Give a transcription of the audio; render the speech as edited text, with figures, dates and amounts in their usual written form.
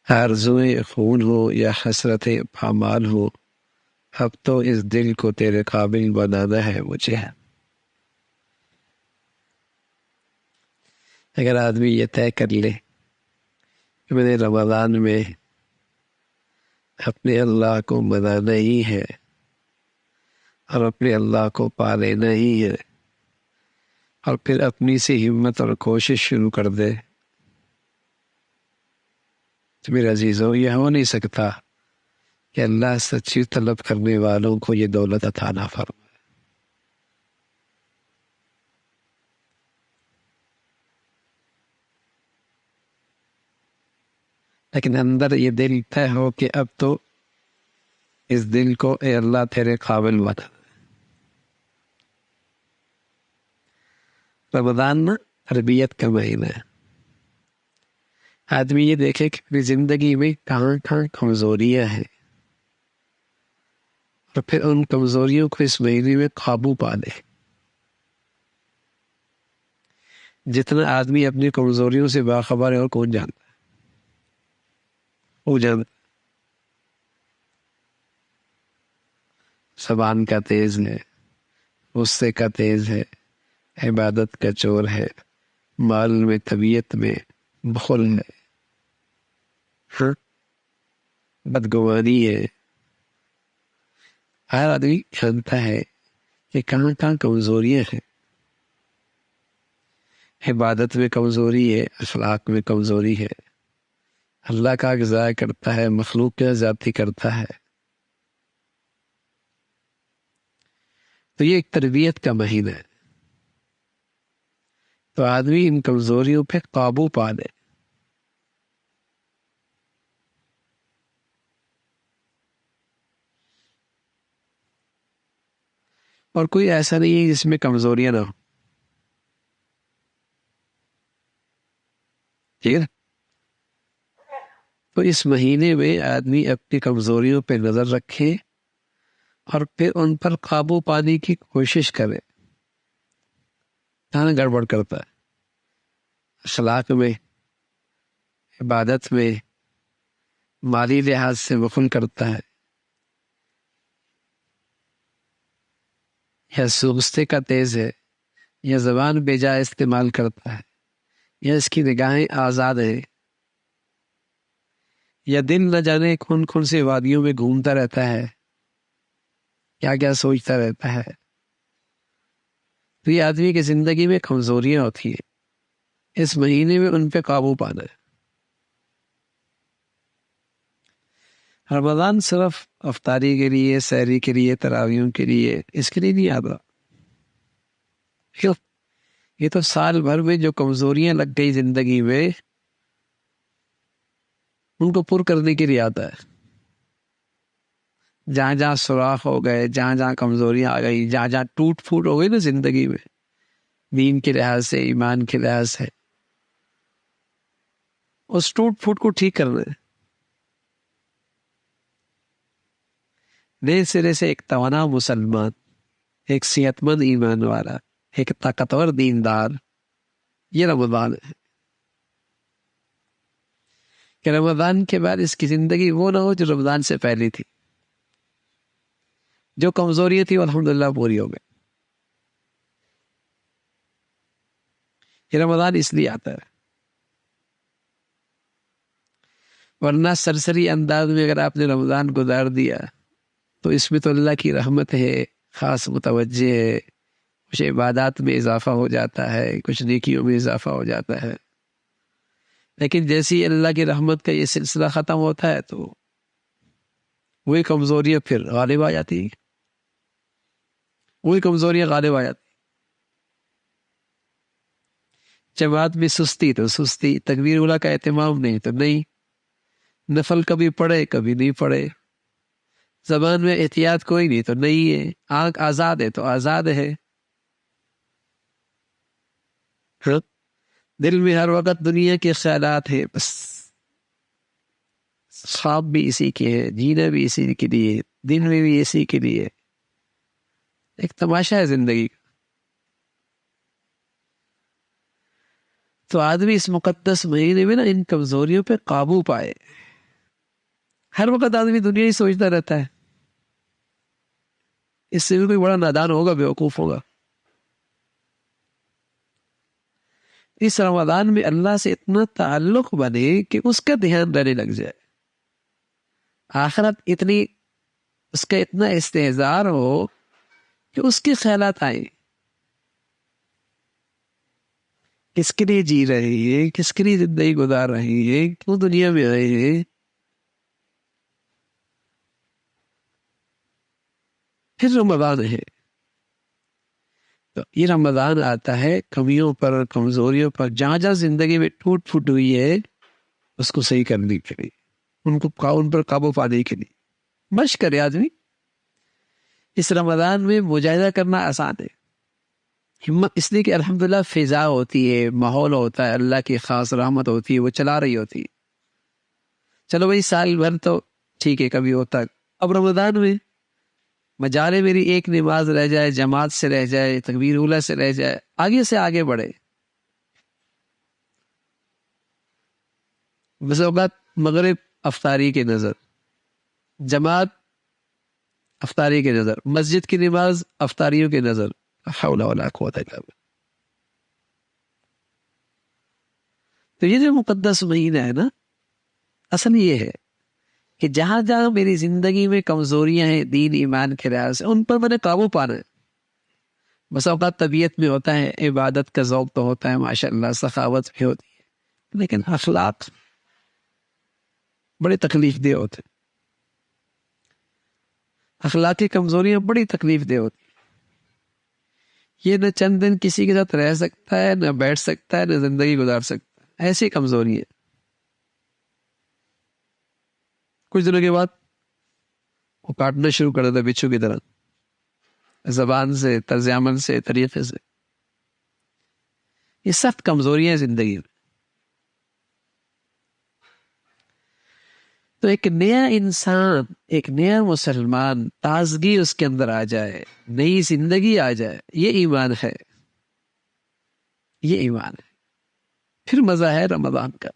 آرزوئیں خون ہو یا حسرت پامال ہو، اب تو اس دل کو تیرے قابل بنانا ہے مجھے۔ اگر آدمی یہ طے کر لے کہ میں نے رمضان میں اپنے اللہ کو منانا ہی ہے اور اپنے اللہ کو پا لینا ہی ہے، اور پھر اپنی سے ہمت اور کوشش شروع کر دے، تو میرے عزیزوں یہ ہو نہیں سکتا کہ اللہ سچی طلب کرنے والوں کو یہ دولت عطا نہ فرمائے۔ لیکن اندر یہ دل طے ہو کہ اب تو اس دل کو اے اللہ تیرے قابل بنا۔ رمضان نا تربیت کا مہینہ ہے۔ آدمی یہ دیکھے کہ اپنی زندگی میں کہاں کہاں کمزوریاں ہیں، اور پھر ان کمزوریوں کو اس مہینے میں قابو پا لے۔ جتنا آدمی اپنی کمزوریوں سے باخبر ہے اور کون جانتا ہے، وہ جانتا زبان کا تیز ہے، غصے کا تیز ہے، عبادت کا چور ہے، مال میں طبیعت میں بخل ہے، ہاں بدگمانی ہے۔ ہر آدمی جانتا ہے کہ کہاں کہاں کمزوریاں ہیں۔ عبادت میں کمزوری ہے، اخلاق میں کمزوری ہے، اللہ کا حق ضائع کرتا ہے، مخلوق کا زیادتی کرتا ہے۔ تو یہ ایک تربیت کا مہینہ ہے، تو آدمی ان کمزوریوں پہ قابو پا لے۔ اور کوئی ایسا نہیں ہے جس میں کمزوریاں نہ ہو، ٹھیک ہے نا؟ تو اس مہینے میں آدمی اپنی کمزوریوں پہ نظر رکھے اور پھر ان پر قابو پانے کی کوشش کرے۔ کہاں گڑبڑ کرتا ہے؟ اخلاق میں، عبادت میں، مالی لحاظ سے بخل کرتا ہے، یا غصے کا تیز ہے، یا زبان بے جا استعمال کرتا ہے، یا اس کی نگاہیں آزاد ہیں، یا دل نہ جانے کون کون سے وادیوں میں گھومتا رہتا ہے، کیا کیا سوچتا رہتا ہے۔ تو یہ آدمی کی زندگی میں کمزوریاں ہوتی ہیں، اس مہینے میں ان پہ قابو پانا ہے۔ رمضان صرف افطاری کے لیے، سحری کے لیے، تراویحوں کے لیے، اس کے لیے نہیں آتا۔ کیوں؟ یہ تو سال بھر میں جو کمزوریاں لگ گئی زندگی میں، ان کو پر کرنے کے لیے آتا ہے۔ جہاں جہاں سوراخ ہو گئے، جہاں جہاں کمزوریاں آ گئی، جہاں جہاں ٹوٹ پھوٹ ہو گئی نا زندگی میں، دین کے لحاظ سے، ایمان کے لحاظ سے، اس ٹوٹ پھوٹ کو ٹھیک کرنا ہے۔ نئے سرے سے ایک توانا مسلمان، ایک صحت مند ایمان والا، ایک طاقتور دیندار، یہ رمضان ہے۔ کہ رمضان کے بعد اس کی زندگی وہ نہ ہو جو رمضان سے پہلے تھی، جو کمزوریاں تھی وہ الحمدللہ پوری ہو گئی۔ یہ رمضان اس لیے آتا ہے، ورنہ سرسری انداز میں اگر آپ نے رمضان گزار دیا تو اس میں تو اللہ کی رحمت ہے، خاص متوجہ ہے، کچھ عبادات میں اضافہ ہو جاتا ہے، کچھ نیکیوں میں اضافہ ہو جاتا ہے۔ لیکن جیسی اللہ کی رحمت کا یہ سلسلہ ختم ہوتا ہے تو وہی کمزوریاں پھر غالب آ جاتی ہیں، وہی کمزوریاں غالب آ جاتی ہیں۔ جماعت میں سستی تو سستی، تکبیر اولیٰ کا اہتمام نہیں تو نہیں، نفل کبھی پڑھے کبھی نہیں پڑھے، زبان میں احتیاط کوئی نہیں تو نہیں ہے، آنکھ آزاد ہے تو آزاد ہے، ہاں؟ دل میں ہر وقت دنیا کے خیالات ہیں، بس خواب بھی اسی کے ہیں، جینا بھی اسی کے لیے، دن میں بھی اسی کے لیے، ایک تماشا ہے زندگی کا۔ تو آدمی اس مقدس مہینے میں نا ان کمزوریوں پہ قابو پائے، ہر وقت آدمی دنیا ہی سوچتا رہتا ہے، اس سے بھی کوئی بڑا نادان ہوگا، بیوقوف ہوگا۔ اس رمضان میں اللہ سے اتنا تعلق بنے کہ اس کا دھیان رہنے لگ جائے، آخرت اتنی، اس کا اتنا استحضار ہو کہ اس کے خیالات آئیں، کس کے لیے جی رہے ہیں، کس کے لیے زندگی گزار رہے ہیں، کیوں دنیا میں آئے ہیں۔ پھر رمضان ہے تو یہ رمضان آتا ہے کمیوں پر، کمزوریوں پر، جہاں جہاں زندگی میں ٹوٹ پھوٹ ہوئی ہے اس کو صحیح کرنے کے لیے، ان پر قابو پانے کے لیے مشق کرے آدمی۔ اس رمضان میں مجاہدہ کرنا آسان ہے، ہمت اس لیے کہ الحمدللہ فضا ہوتی ہے، ماحول ہوتا ہے، اللہ کی خاص رحمت ہوتی ہے، وہ چلا رہی ہوتی ہے۔ چلو بھائی سال بھر تو ٹھیک ہے کبھی ہوتا ہے، اب رمضان میں مجالے میری ایک نماز رہ جائے، جماعت سے رہ جائے، تکبیر اولیٰ سے رہ جائے، آگے سے آگے بڑھے۔ بس اوقات مغرب افطاری کی نظر، جماعت افطاری کی نظر، مسجد کی نماز افطاریوں کی نظر، حول ولا قوت الا باللہ۔ تو یہ جو مقدس مہینہ ہے نا، اصل یہ ہے کہ جہاں جہاں میری زندگی میں کمزوریاں ہیں دین ایمان کے لحاظ سے، ان پر میں نے قابو پانا ہے۔ بس اوقات طبیعت میں ہوتا ہے، عبادت کا ذوق تو ہوتا ہے ماشاءاللہ، سخاوت بھی ہوتی ہے، لیکن اخلاق بڑے تکلیف دہ ہوتے ہیں، اخلاقی کمزوریاں بڑی تکلیف دہ ہوتی ہیں۔ یہ نہ چند دن کسی کے ساتھ رہ سکتا ہے، نہ بیٹھ سکتا ہے، نہ زندگی گزار سکتا ہے، ایسی کمزوری ہے۔ کچھ دنوں کے بعد وہ کاٹنا شروع کر دیتا بچھو کی طرح، زبان سے، طرز عمل سے، طریقے سے۔ یہ سخت کمزوریاں ہیں زندگی میں۔ تو ایک نیا انسان، ایک نیا مسلمان، تازگی اس کے اندر آ جائے، نئی زندگی آ جائے، یہ ایمان ہے، یہ ایمان ہے۔ پھر مزہ ہے رمضان کا۔